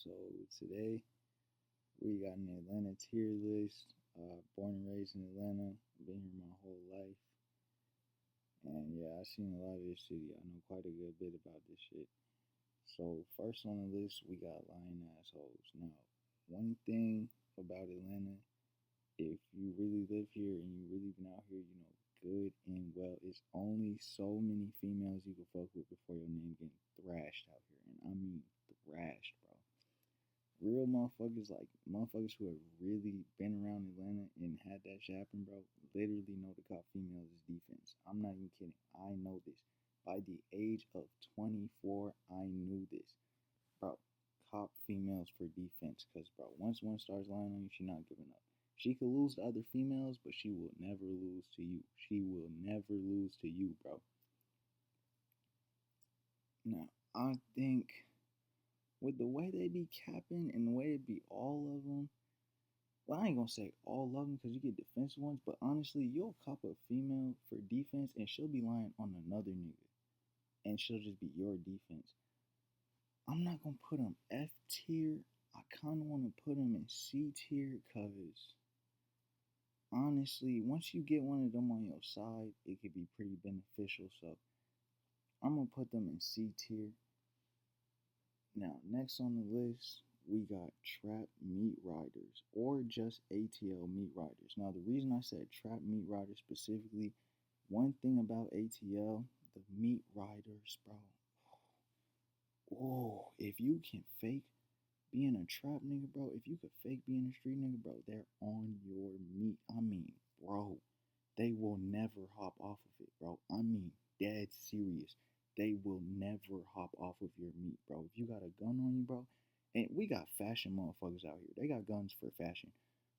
So today we got an Atlanta tier list. Born and raised in Atlanta, been here my whole life, and yeah, I've seen a lot of this city. I know quite a good bit about this shit. So first on the list, we got lying assholes. Now, one thing about Atlanta, if you really live here and you really been out here, you know good and well, it's only so many females you can fuck with before your name getting thrashed out here, and I mean thrashed, bro. Real motherfuckers, like motherfuckers who have really been around Atlanta and had that shit happen, bro, literally know to cop females as defense. I'm not even kidding. I know this. By the age of 24, I knew this. Bro, cop females for defense. Because, bro, once one starts lying on you, she's not giving up. She could lose to other females, but she will never lose to you. She will never lose to you, bro. Now, I think with the way they be capping and the way it be all of them, well, I ain't gonna say all of them because you get defensive ones, but honestly, you'll cop a female for defense and she'll be lying on another nigga, and she'll just be your defense. I'm not gonna put them F tier. I kind of want to put them in C tier because honestly, once you get one of them on your side, it could be pretty beneficial. So I'm gonna put them in C tier. Now, next on the list, we got trap meat riders or just ATL meat riders. Now, the reason I said trap meat riders specifically, one thing about ATL, the meat riders, bro. Oh, if you can fake being a trap nigga, bro, if you could fake being a street nigga, bro, they're on your meat. I mean, bro, they will never hop off of it, bro. I mean, dead serious. They will never hop off of your meat, bro. If you got a gun on you, bro, and we got fashion motherfuckers out here. They got guns for fashion,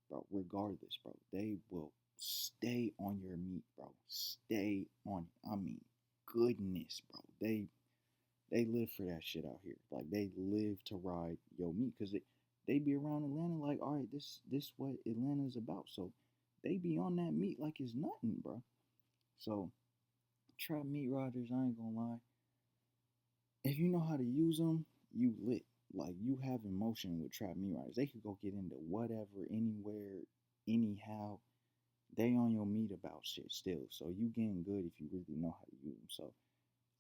bro. Regardless, bro, they will stay on your meat, bro. Stay on it. I mean, goodness, bro. They live for that shit out here. Like they live to ride your meat because they be around Atlanta like, all right, this what Atlanta's about. So they be on that meat like it's nothing, bro. So trap meat riders, I ain't gonna lie. If you know how to use them, you lit. Like you have emotion with trap meat riders. They could go get into whatever, anywhere, anyhow. They on your meat about shit still. So you getting good if you really know how to use them. So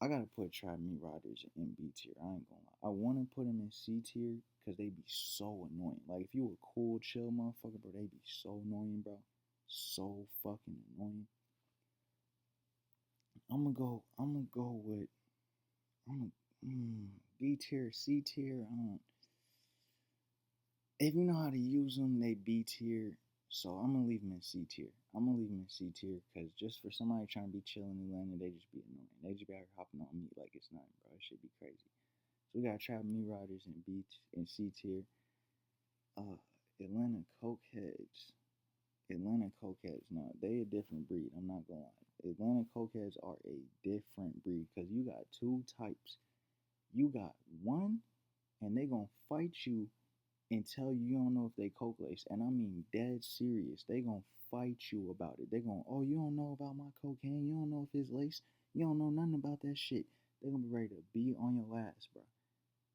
I gotta put trap meat riders in B tier. I ain't gonna lie. I wanna put them in C tier because they be so annoying. Like if you a cool, chill motherfucker, bro, they be so annoying, bro. So fucking annoying. I'm gonna go with. I'm gonna B tier, C tier. If you know how to use them, they B tier. So I'm gonna leave them in C tier. I'm gonna leave them in C tier because just for somebody trying to be chilling in Atlanta, they just be annoying. They just be out here hopping on me like it's nothing, bro. It should be crazy. So we got trap meat riders in in C tier. Uh, Atlanta cokeheads. Atlanta cokeheads. Now they a different breed. I'm not gonna lie. Atlanta cokeheads are a different breed because you got two types. You got one, and they gonna fight you and tell you you don't know if they coke lace. And I mean dead serious. They gonna fight you about it. They gonna, oh, you don't know about my cocaine. You don't know if it's lace. You don't know nothing about that shit. They gonna be ready to be on your ass, bro.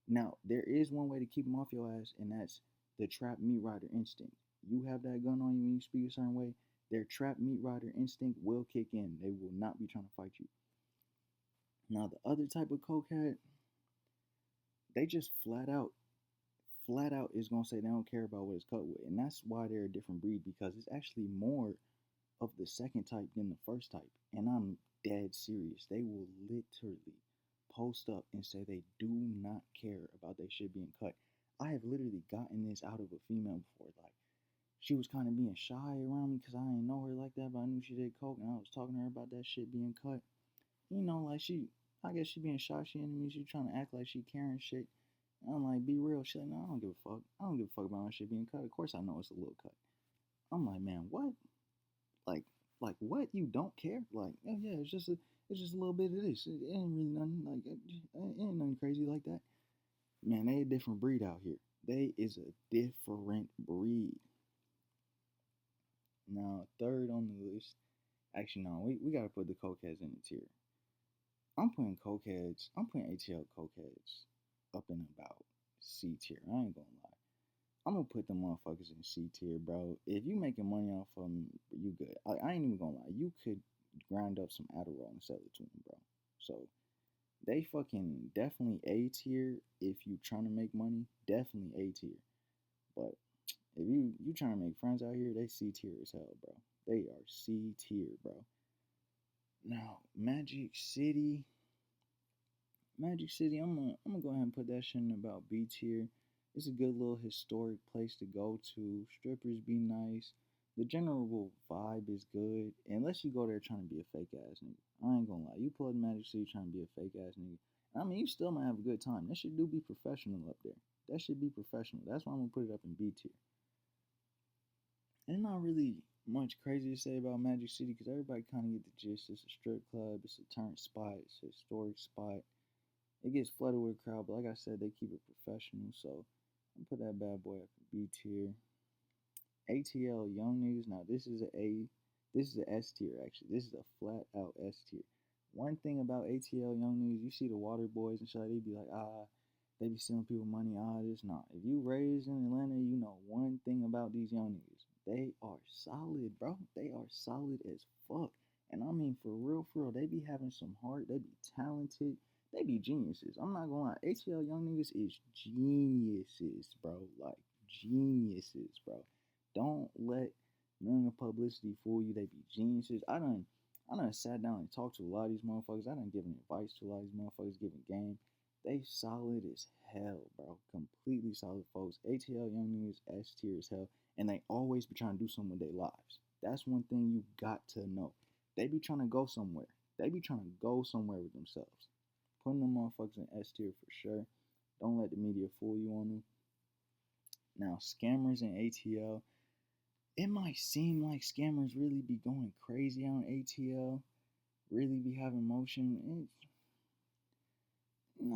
Now, there is one way to keep them off your ass, and that's the trap meat rider instinct. You have that gun on you when you speak a certain way, their trap meat rider instinct will kick in. They will not be trying to fight you. Now, the other type of cokehead, they just flat out is gonna say they don't care about what it's cut with, and that's why they're a different breed because it's actually more of the second type than the first type. And I'm dead serious. They will literally post up and say they do not care about their shit being cut. I have literally gotten this out of a female before. Like, she was kind of being shy around me because I didn't know her like that, but I knew she did coke, and I was talking to her about that shit being cut. You know, like I guess she being shy, she into me, she trying to act like she caring shit. And I'm like, be real. She's like, no, I don't give a fuck. I don't give a fuck about my shit being cut. Of course I know it's a little cut. I'm like, man, what? Like, like what? You don't care? Like, oh yeah, it's just a little bit of this. It ain't really nothing. Like, it ain't nothing crazy like that. Man, they a different breed out here. They is a different breed. Now, third on the list. Actually, no, we gotta put the cokeheads in the tier. I'm putting ATL cokeheads up in about C tier. I ain't gonna lie. I'm gonna put the motherfuckers in C tier, bro. If you making money off of them, you good. I ain't even gonna lie. You could grind up some Adderall and sell it to them, bro. So they fucking definitely A tier if you trying to make money. Definitely A tier. But if you trying to make friends out here, they C tier as hell, bro. They are C tier, bro. Now Magic City. I'm gonna go ahead and put that shit in about B tier. It's a good little historic place to go to. Strippers be nice. The general vibe is good, unless you go there trying to be a fake ass nigga. I ain't gonna lie. You pull up Magic City trying to be a fake ass nigga. I mean, you still might have a good time. That shit do be professional up there. That should be professional. That's why I'm gonna put it up in B tier. And not really much crazy to say about Magic City because everybody kind of get the gist. It's a strip club. It's a turn spot. It's a historic spot. It gets flooded with a crowd, but like I said, they keep it professional. So I'm put that bad boy up in B tier. ATL Young Niggas. Now this is this is a S tier actually. This is a flat out S tier. One thing about ATL Young Niggas, you see the Water Boys and shit, they be like, they be stealing people money, this not. If you raised in Atlanta, you know one thing about these young niggas. They are solid, bro. They are solid as fuck. And I mean for real, they be having some heart, they be talented, they be geniuses. I'm not gonna lie, ATL Young Niggas is geniuses, bro. Like geniuses, bro. Don't let none of the publicity fool you. They be geniuses. I done sat down and talked to a lot of these motherfuckers. I done given advice to a lot of these motherfuckers, giving game. They solid as hell, bro. Completely solid folks. ATL Young Niggas S tier as hell. And they always be trying to do something with their lives. That's one thing you got to know. They be trying to go somewhere. They be trying to go somewhere with themselves. Putting them motherfuckers in S tier for sure. Don't let the media fool you on them. Now, scammers in ATL. It might seem like scammers really be going crazy on ATL. Really be having motion. It's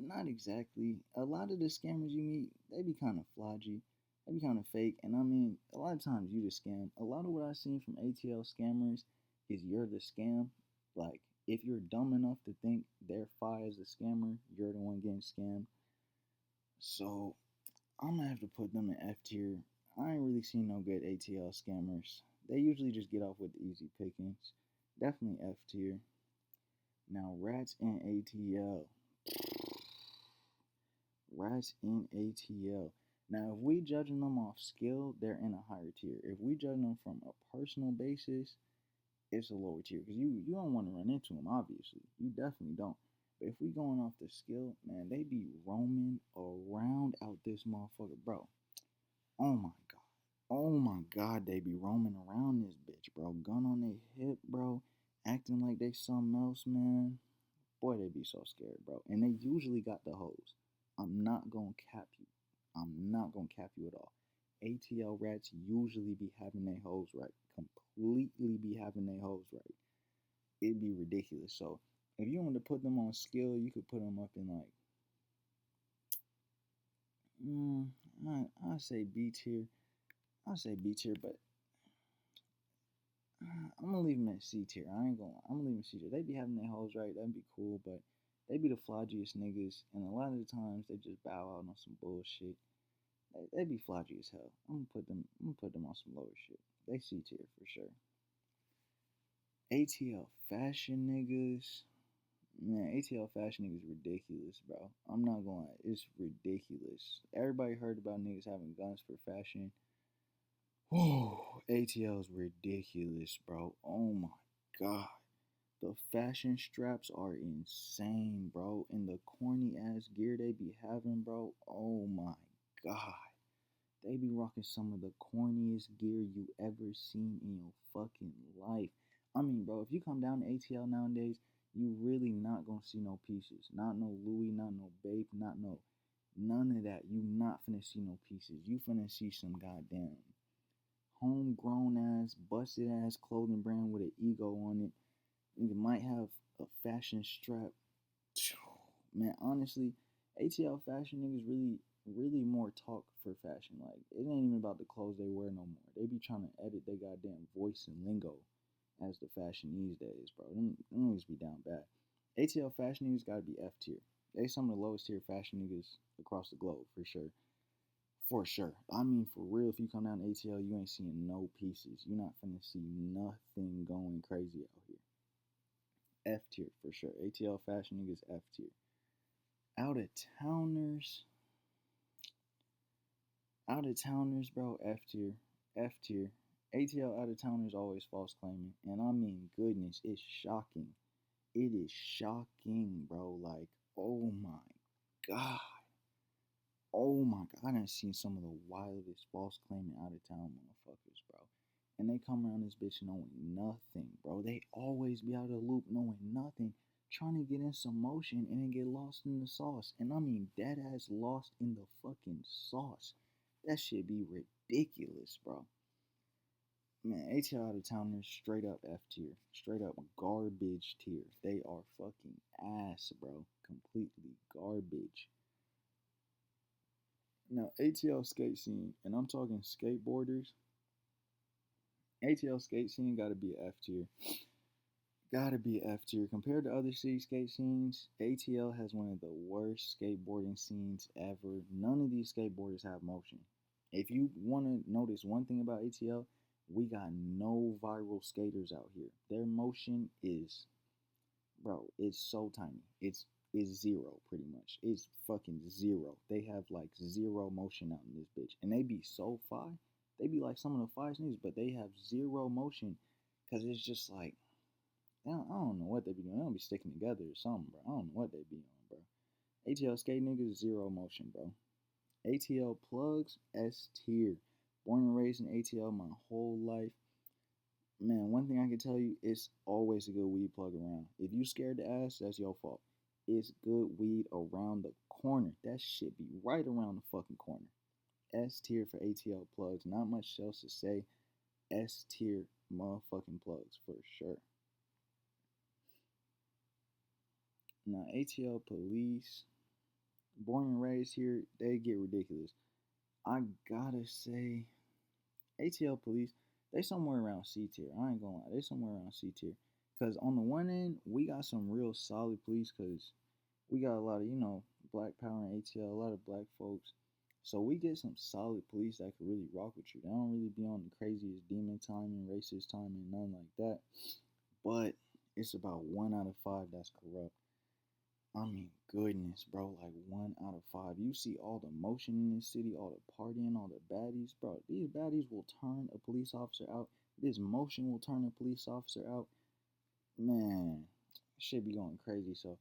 not exactly. A lot of the scammers you meet, they be kind of flodgy. They be kind of fake. And I mean, a lot of times you just scam. A lot of what I've seen from ATL scammers is you're the scam. Like, if you're dumb enough to think they're fi as a scammer, you're the one getting scammed. So, I'm gonna have to put them in F tier. I ain't really seen no good ATL scammers. They usually just get off with the easy pickings. Definitely F tier. Now, rats in ATL. Rats in ATL. Now, if we judging them off skill, they're in a higher tier. If we judging them from a personal basis, it's a lower tier because you don't want to run into them. Obviously, you definitely don't. But if we going off the skill, man, they be roaming around out this motherfucker, bro. Oh my god. Oh my god, they be roaming around this bitch, bro. Gun on their hip, bro. Acting like they something else, man. Boy, they be so scared, bro. And they usually got the hose. I'm not gonna cap you. I'm not gonna cap you at all. ATL rats usually be having their hose right. Completely be having their hose right. It'd be ridiculous. So if you want to put them on skill, you could put them up in like I say B tier. I say B tier, but I'm gonna leave them at C tier. I ain't gonna lie. I'm gonna leave them C tier. They be having their hoes right. That'd be cool, but they be the flodgiest niggas, and a lot of the times they just bow out on some bullshit. They be flodgy as hell. I'm gonna put them. I'm gonna put them on some lower shit. They C tier for sure. ATL fashion niggas. Man, ATL fashion niggas ridiculous, bro. I'm not gonna lie. It's ridiculous. Everybody heard about niggas having guns for fashion. Whoa, ATL is ridiculous, bro. Oh my god. The fashion straps are insane, bro. And the corny ass gear they be having, bro. Oh my god. They be rocking some of the corniest gear you ever seen in your fucking life. I mean, bro, if you come down to ATL nowadays, you really not gonna see no pieces. Not no Louis, not no Bape, not no none of that. You not finna see no pieces. You finna see some goddamn homegrown ass, busted ass clothing brand with an ego on it. You might have a fashion strap. Man, honestly, ATL fashion niggas really more talk for fashion. Like, it ain't even about the clothes they wear no more. They be trying to edit their goddamn voice and lingo as the fashion these days, bro. Them niggas be down bad. ATL fashion niggas gotta be F tier. They some of the lowest tier fashion niggas across the globe for sure. For sure. I mean, for real, if you come down to ATL, you ain't seeing no pieces. You're not finna see nothing going crazy out here. F tier for sure. ATL fashion niggas F tier. Out of towners, bro, F tier. F tier. ATL out of towners always false claiming. And I mean, goodness, it's shocking. It is shocking, bro. Like, oh my God. Oh my God. I done seen some of the wildest false claiming out of town motherfuckers, bro. And they come around this bitch knowing nothing, bro. They always be out of the loop knowing nothing, trying to get in some motion and then get lost in the sauce. And I mean, dead ass lost in the fucking sauce. That shit be ridiculous, bro. Man, ATL out of towners straight up F tier. Straight up garbage tier. They are fucking ass, bro. Completely garbage. Now, ATL skate scene, and I'm talking skateboarders. ATL skate scene gotta be F tier. Gotta be F tier. Compared to other city skate scenes, ATL has one of the worst skateboarding scenes ever. None of these skateboarders have motion. If you want to notice one thing about ATL, we got no viral skaters out here. Their motion is, bro, it's so tiny. It's zero pretty much. It's fucking zero. They have like zero motion out in this bitch, and they be so fly. They be like some of the flyest niggas, but they have zero motion, cause it's just like I don't know what they be doing. They don't be sticking together or something, bro. I don't know what they be on, bro. ATL skate niggas zero motion, bro. ATL plugs S tier. Born and raised in ATL my whole life. Man, one thing I can tell you, it's always a good weed plug around. If you scared to ask, that's your fault. It's good weed around the corner. That shit be right around the fucking corner. S tier for ATL plugs. Not much else to say. S tier motherfucking plugs for sure. Now, ATL police, born and raised here, they get ridiculous. I gotta say, ATL police, they somewhere around C tier. I ain't gonna lie, they somewhere around C tier. Cause on the one end, we got some real solid police. Cause we got a lot of black power in ATL, a lot of black folks. So we get some solid police that could really rock with you. They don't really be on the craziest demon time and racist time and nothing like that. But it's about 1 out of 5 that's corrupt. I mean, goodness, bro, like 1 out of 5. You see all the motion in this city, all the partying, all the baddies, bro. These baddies will turn a police officer out. This motion will turn a police officer out. Man, shit be going crazy. So,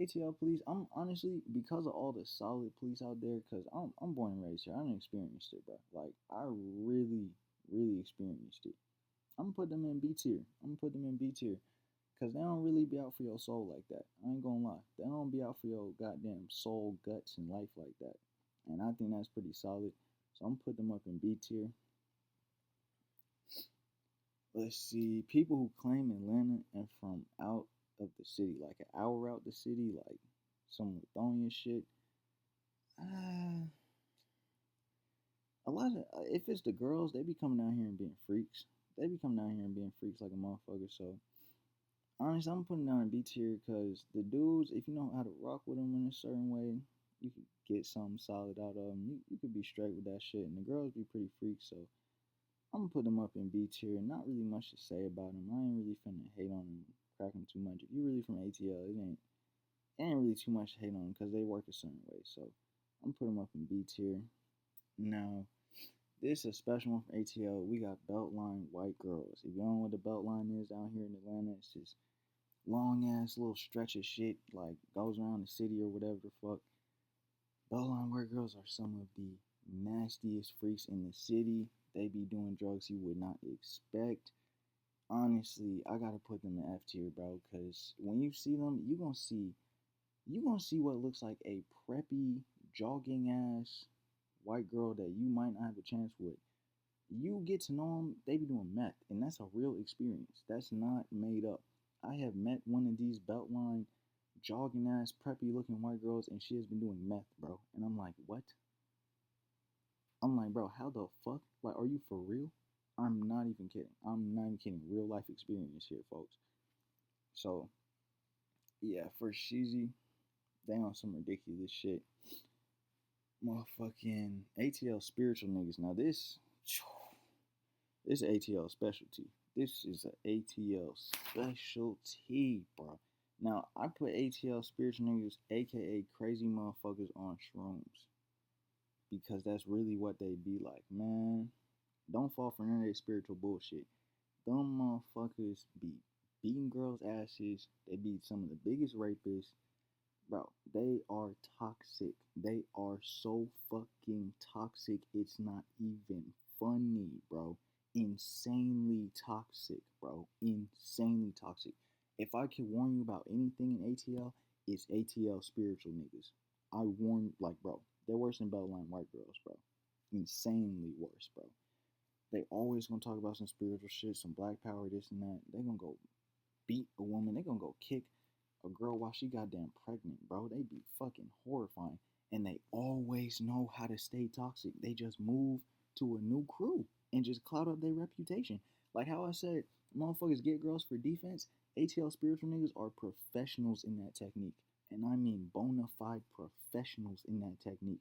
ATL police, I'm honestly, because of all the solid police out there, because I'm born and raised here, I done experienced it, bro. Like, I really, really experienced it. I'm gonna put them in B tier. Cause they don't really be out for your soul like that. I ain't gonna lie. They don't be out for your goddamn soul, guts, and life like that. And I think that's pretty solid. So I'm gonna put them up in B tier. Let's see. People who claim Atlanta and from out of the city, like an hour out the city, like some Lithonia shit. A lot of if it's the girls, they be coming down here and being freaks. They be coming down here and being freaks like a motherfucker. So honestly, I'm putting down a B tier because the dudes, if you know how to rock with them in a certain way, you could get something solid out of them. You could be straight with that shit, and the girls be pretty freaks. So I'm gonna put them up in B tier. Not really much to say about them. I ain't really finna hate on them, crack them too much. If you really from ATL, it ain't really too much to hate on them because they work a certain way. So I'm gonna put them up in B tier. Now, this is a special one from ATL. We got Beltline white girls. If you don't know what the Beltline is down here in Atlanta, it's just long ass little stretch of shit like goes around the city or whatever the fuck. Beltline white girls are some of the nastiest freaks in the city. They be doing drugs you would not expect. Honestly, I gotta put them in F tier, bro, because when you see them, you gonna see what looks like a preppy, jogging ass white girl that you might not have a chance with. You get to know them, they be doing meth, and that's a real experience. That's not made up. I have met one of these Beltline, jogging ass, preppy looking white girls, and she has been doing meth, bro. And I'm like, what? I'm like, bro, how the fuck? Like, are you for real? I'm not even kidding. I'm not even kidding. Real life experience here, folks. So, yeah, for Sheezy, They on some ridiculous shit. Motherfucking ATL spiritual niggas. Now this ATL specialty. This is a ATL specialty, bro. Now I put ATL spiritual niggas, aka crazy motherfuckers, on shrooms because that's really what they be like, man. Don't fall for none of that spiritual bullshit. Them motherfuckers be beating girls' asses. They be some of the biggest rapists. Bro, they are toxic. They are so fucking toxic. It's not even funny, bro. Insanely toxic, bro. Insanely toxic. If I can warn you about anything in ATL, it's ATL spiritual niggas. I warn, like, bro, they're worse than Beltline white girls, bro. Insanely worse, bro. They always gonna talk about some spiritual shit, some black power, this and that. They gonna go beat a woman. They gonna go kick a girl while she goddamn pregnant, bro. They be fucking horrifying. And they always know how to stay toxic. They just move to a new crew and just cloud up their reputation. Like how I said, motherfuckers get girls for defense. ATL spiritual niggas are professionals in that technique. And I mean bona fide professionals in that technique.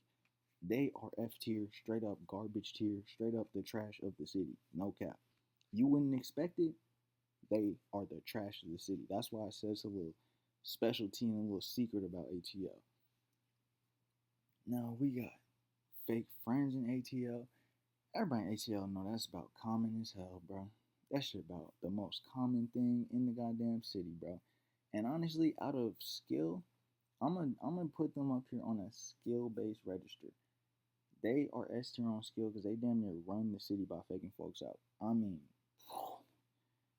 They are F tier, straight up garbage tier, straight up the trash of the city. No cap. You wouldn't expect it. They are the trash of the city. That's why I said it's a little specialty and a little secret about ATL. Now we got fake friends in ATL. Everybody in ATL know that's about common as hell, bro. That shit about the most common thing in the goddamn city, bro. And honestly, out of skill, I'm gonna put them up here on a skill based register. They are S tier on skill because they damn near run the city by faking folks out. I mean,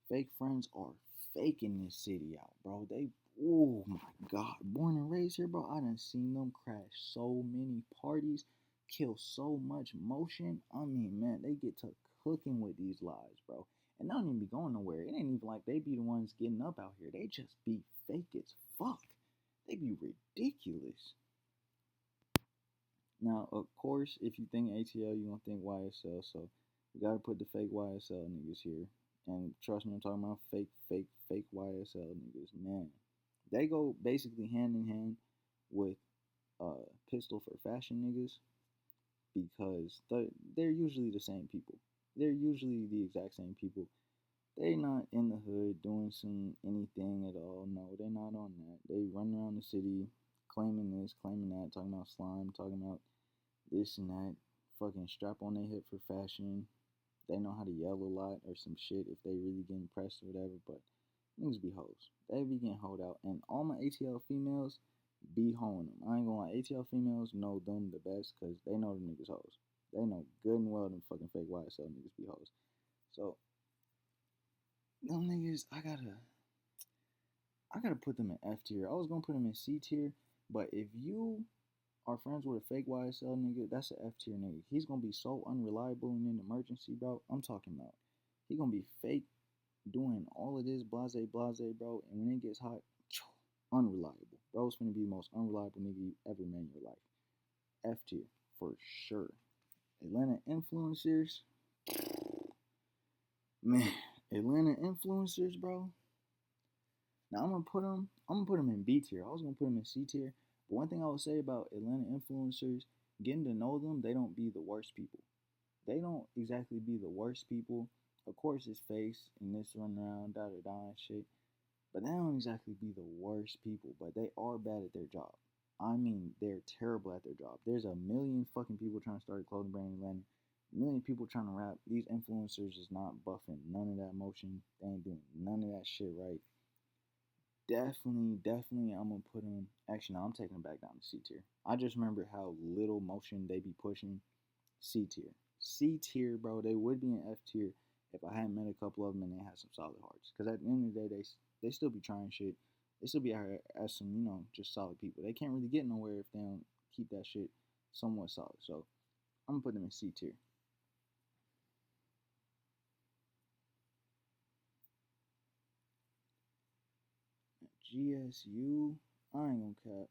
fake friends are faking this city out, bro. They, oh my god, born and raised here, bro. I done seen them crash so many parties, kill so much motion. I mean, man, they get to cooking with these lies, bro. And they don't even be going nowhere. It ain't even like they be the ones getting up out here. They just be fake as fuck. They be ridiculous. Now, of course, if you think ATL, you're gonna think YSL. So you gotta put the fake YSL niggas here. And trust me, I'm talking about fake YSL niggas. Man, they go basically hand in hand with Pistol for fashion niggas because they're usually the same people. They're usually the exact same people. They not in the hood doing some anything at all. No, they're not on that. They run around the city claiming this, claiming that, talking about slime, talking about this and that, fucking strap on their hip for fashion. They know how to yell a lot or some shit if they really getting pressed or whatever, but niggas be hoes. They be getting hoed out. And all my ATL females be hoeing them. I ain't gonna lie, ATL females know them the best because they know the niggas hoes. They know good and well them fucking fake YSL niggas be hoes. So, them niggas, I gotta put them in F tier. I was gonna put them in C tier, but if you are friends with a fake YSL nigga, that's an F tier nigga. He's gonna be so unreliable in an emergency, bro. I'm talking about. He gonna be fake doing all of this blase blase, bro. And when it gets hot, unreliable. Bro's gonna be the most unreliable nigga you ever met in your life. F tier for sure. Atlanta influencers, man. Atlanta influencers, bro. Now I'm gonna put them in B tier. I was gonna put them in C tier. But one thing I would say about Atlanta influencers, getting to know them, they don't be the worst people. They don't exactly be the worst people. Of course, it's face and this run around, da da da and shit. But they don't exactly be the worst people. But they are bad at their job. I mean, they're terrible at their job. There's a million fucking people trying to start a clothing brand in Atlanta. A million people trying to rap. These influencers is not buffing none of that motion. They ain't doing none of that shit right. Definitely, I'm gonna put them. Actually, no, I'm taking them back down to C tier. I just remember how little motion they be pushing. C tier, C tier, bro. They would be in F tier if I hadn't met a couple of them and they had some solid hearts. Because at the end of the day, they still be trying shit. They still be out here as some just solid people. They can't really get nowhere if they don't keep that shit somewhat solid. So I'm gonna put them in C tier. GSU, I ain't gonna cap.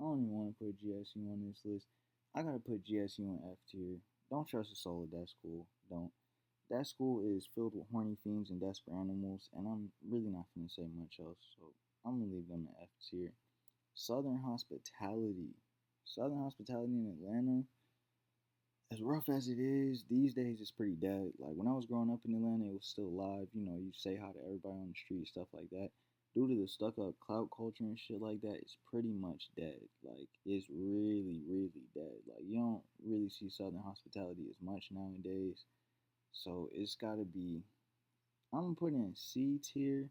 I don't even want to put GSU on this list. I gotta put GSU in F tier. Don't trust a soul at that school. Don't. That school is filled with horny fiends and desperate animals, and I'm really not gonna say much else. So I'm gonna leave them in F tier. Southern hospitality. Southern hospitality in Atlanta, as rough as it is, these days it's pretty dead. Like when I was growing up in Atlanta, it was still alive. You know, you say hi to everybody on the street, stuff like that. Due to the stuck up clout culture and shit like that, it's pretty much dead. Like it's really, really dead. Like you don't really see Southern hospitality as much nowadays. So it's gotta be. I'm putting in C tier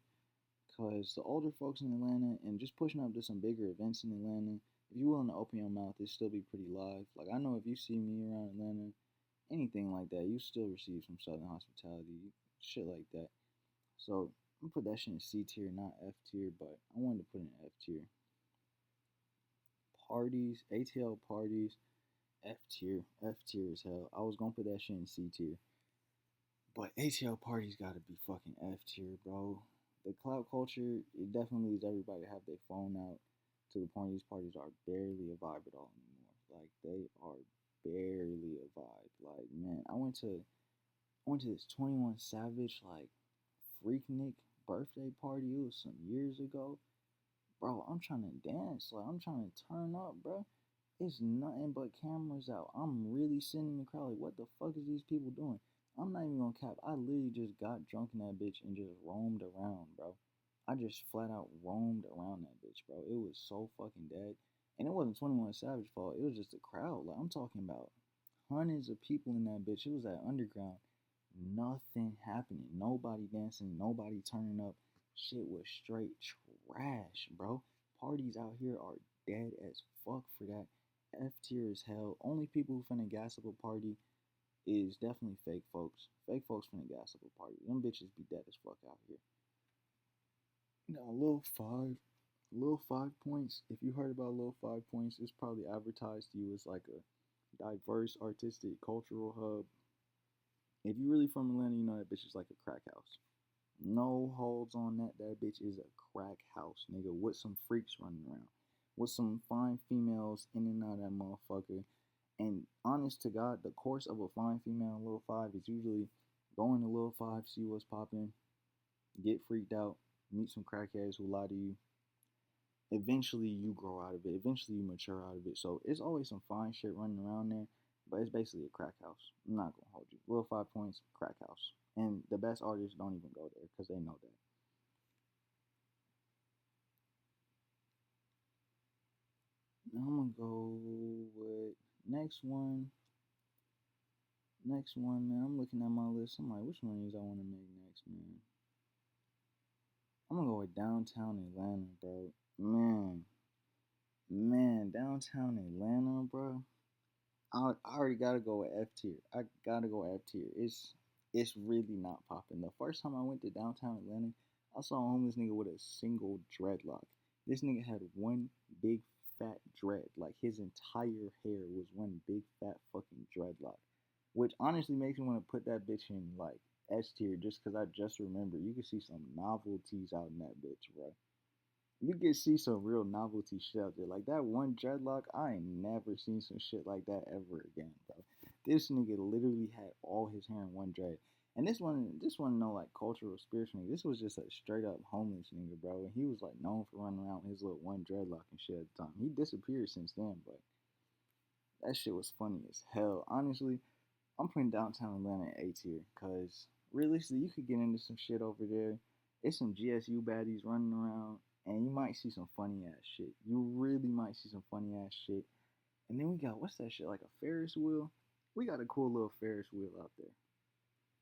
because the older folks in Atlanta and just pushing up to some bigger events in Atlanta, if you're willing to open your mouth, it still be pretty live. Like I know if you see me around Atlanta, anything like that, you still receive some Southern hospitality, shit like that. So I'm gonna put that shit in C tier, not F tier, but I wanted to put in F tier. Parties, ATL parties, F tier, F tier as hell. I was gonna put that shit in C tier, but ATL parties gotta be fucking F tier, bro. The cloud culture, it definitely leads everybody to have their phone out to the point these parties are barely a vibe at all anymore. Like they are barely a vibe. Like man, I went to this 21 Savage like Freaknik birthday party. It was some years ago. Bro, I'm trying to dance. Like I'm trying to turn up, bro. It's nothing but cameras out. I'm really sitting in the crowd like, what the fuck is these people doing? I'm not even gonna cap. I literally just got drunk in that bitch and just roamed around, bro. I just flat out roamed around that bitch, bro. It was so fucking dead. And it wasn't 21 Savage fault. It was just the crowd. Like I'm talking about hundreds of people in that bitch. It was that underground. Nothing happening. Nobody dancing. Nobody turning up. Shit was straight trash, bro. Parties out here are dead as fuck for that. F tier as hell. Only people who finna gas up a party is definitely fake folks. Fake folks finna gas up a party. Them bitches be dead as fuck out here. Now, Lil 5 Points. If you heard about Lil 5 Points, it's probably advertised to you as like a diverse, artistic, cultural hub. If you really from Atlanta, you know that bitch is like a crack house. No holds on that. That bitch is a crack house, nigga, with some freaks running around, with some fine females in and out of that motherfucker. And honest to God, the course of a fine female in Lil Five is usually going to Lil Five, see what's popping, get freaked out, meet some crackheads who lie to you. Eventually, you grow out of it. Eventually, you mature out of it. So it's always some fine shit running around there, but it's basically a crack house. I'm not gonna hold you. Lil 5 Points, crack house, and the best artists don't even go there because they know that. Now I'm gonna go with next one. Next one, man. I'm looking at my list. I'm like, which one of these I want to make next, man? I'm gonna go with downtown Atlanta, bro. Man, downtown Atlanta, bro. I already gotta go with F tier. I gotta go F tier. It's really not popping. The first time I went to downtown Atlanta, I saw a homeless nigga with a single dreadlock. This nigga had one big fat dread. Like his entire hair was one big fat fucking dreadlock. Which honestly makes me want to put that bitch in like S tier just because I just remember you can see some novelties out in that bitch, bro. You can see some real novelty shit out there. Like that one dreadlock, I ain't never seen some shit like that ever again, bro. This nigga literally had all his hair in one dread. And this one no like cultural spiritual nigga. This was just a straight up homeless nigga, bro. And he was like known for running around with his little one dreadlock and shit at the time. He disappeared since then, but that shit was funny as hell. Honestly, I'm putting downtown Atlanta in A tier, cause realistically, you could get into some shit over there. It's some GSU baddies running around, and you might see some funny ass shit. You really might see some funny ass shit. And then we got what's that shit like a Ferris wheel? We got a cool little Ferris wheel out there.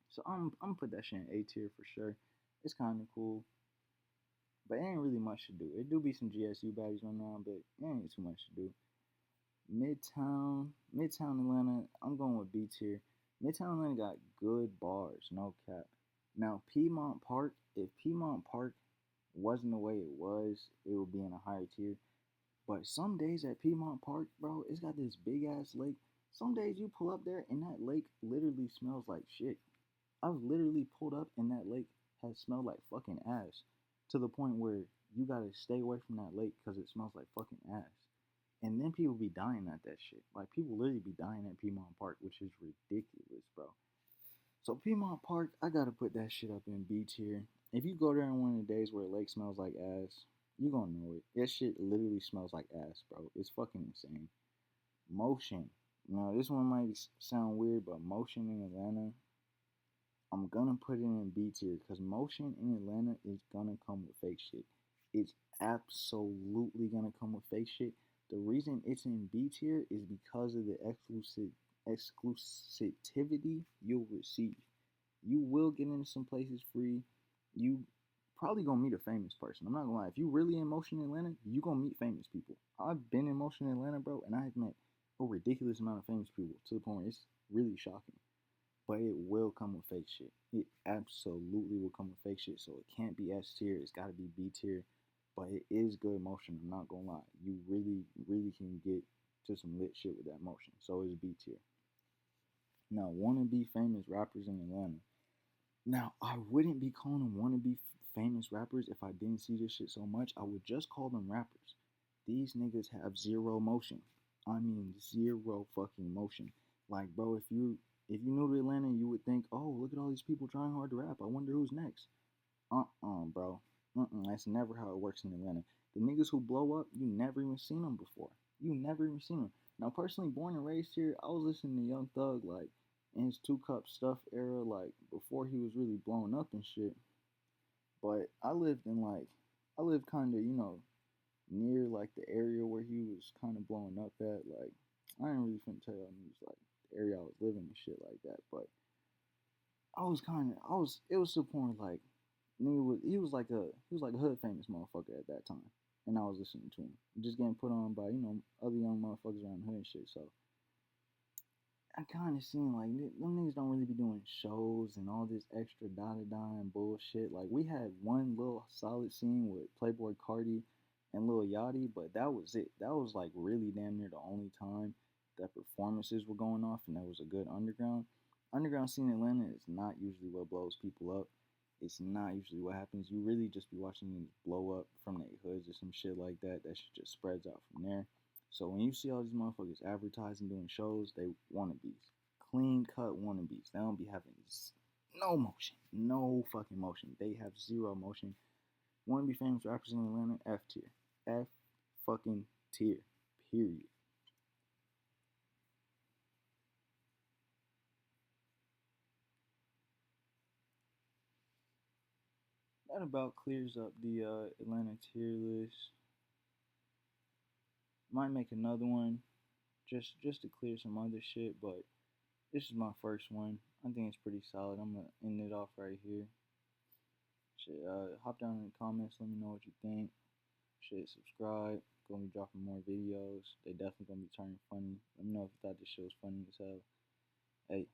So I'm gonna put that shit in A tier for sure. It's kind of cool, but it ain't really much to do. It do be some GSU baddies running around, but it ain't too much to do. Midtown Atlanta, I'm going with B tier. Midtown Atlanta got good bars, no cap. Now Piedmont Park, if Piedmont Park wasn't the way it was, it would be in a higher tier. But some days at Piedmont Park, bro, it's got this big ass lake. Some days you pull up there and that lake literally smells like shit. I've literally pulled up and that lake has smelled like fucking ass to the point where you gotta stay away from that lake because it smells like fucking ass. And then people be dying at that shit. Like people literally be dying at Piedmont Park, which is ridiculous, bro. So Piedmont Park, I gotta put that shit up in B tier. If you go there on one of the days where the lake smells like ass, You gonna know it. That shit literally smells like ass, bro. It's fucking insane. Motion. Now this one might sound weird, but Motion in Atlanta, I'm gonna put it in B tier because Motion in Atlanta is gonna come with fake shit. It's absolutely gonna come with fake shit. The reason it's in B tier is because of the exclusivity you'll receive. You will get into some places free. You probably gonna meet a famous person. I'm not gonna lie. If you really in Motion Atlanta, you gonna meet famous people. I've been in Motion Atlanta, bro, and I've met a ridiculous amount of famous people to the point where it's really shocking. But it will come with fake shit. It absolutely will come with fake shit. So it can't be S tier. It's got to be B tier. But it is good motion. I'm not gonna lie. You really, really can get to some lit shit with that motion. So it's B tier. Now, wannabe famous rappers in Atlanta. Now, I wouldn't be calling them wannabe famous rappers if I didn't see this shit so much. I would just call them rappers. These niggas have zero motion. I mean, zero fucking motion. Like, bro, if you new to Atlanta, you would think, oh, look at all these people trying hard to rap. I wonder who's next. Bro. That's never how it works in Atlanta. The niggas who blow up, you never even seen them before. You never even seen them. Now, personally, born and raised here, I was listening to Young Thug, like, in his 2 Cup Stuff era, like, before he was really blown up and shit. But I lived kind of, near, like, the area where he was kind of blowing up at. Like, I ain't really finna tell y'all news, like, the area I was living and shit like that. But it was to the point like, nigga he was like a hood famous motherfucker at that time. And I was listening to him. Just getting put on by, other young motherfuckers around the hood and shit. So I kind of seen like them niggas don't really be doing shows and all this extra da da da and bullshit. Like we had one little solid scene with Playboy Cardi and Lil Yachty, but that was it. That was like really damn near the only time that performances were going off and there was a good underground. Underground scene in Atlanta is not usually what blows people up. It's not usually what happens. You really just be watching these blow up from their hoods or some shit like that. That shit just spreads out from there. So when you see all these motherfuckers advertising, doing shows, they wannabes. Clean cut wannabes. They don't be having no motion. No fucking motion. They have zero motion. Wannabe famous rappers in Atlanta, F tier. F fucking tier. Period. That about clears up the Atlanta tier list. Might make another one just to clear some other shit, but this is my first one. I think it's pretty solid. I'm gonna end it off right here. Shit, hop down in the comments. Let me know what you think. Shit, subscribe. Gonna be dropping more videos. They definitely gonna be turning funny. Let me know if you thought this shit was funny as hell. Hey,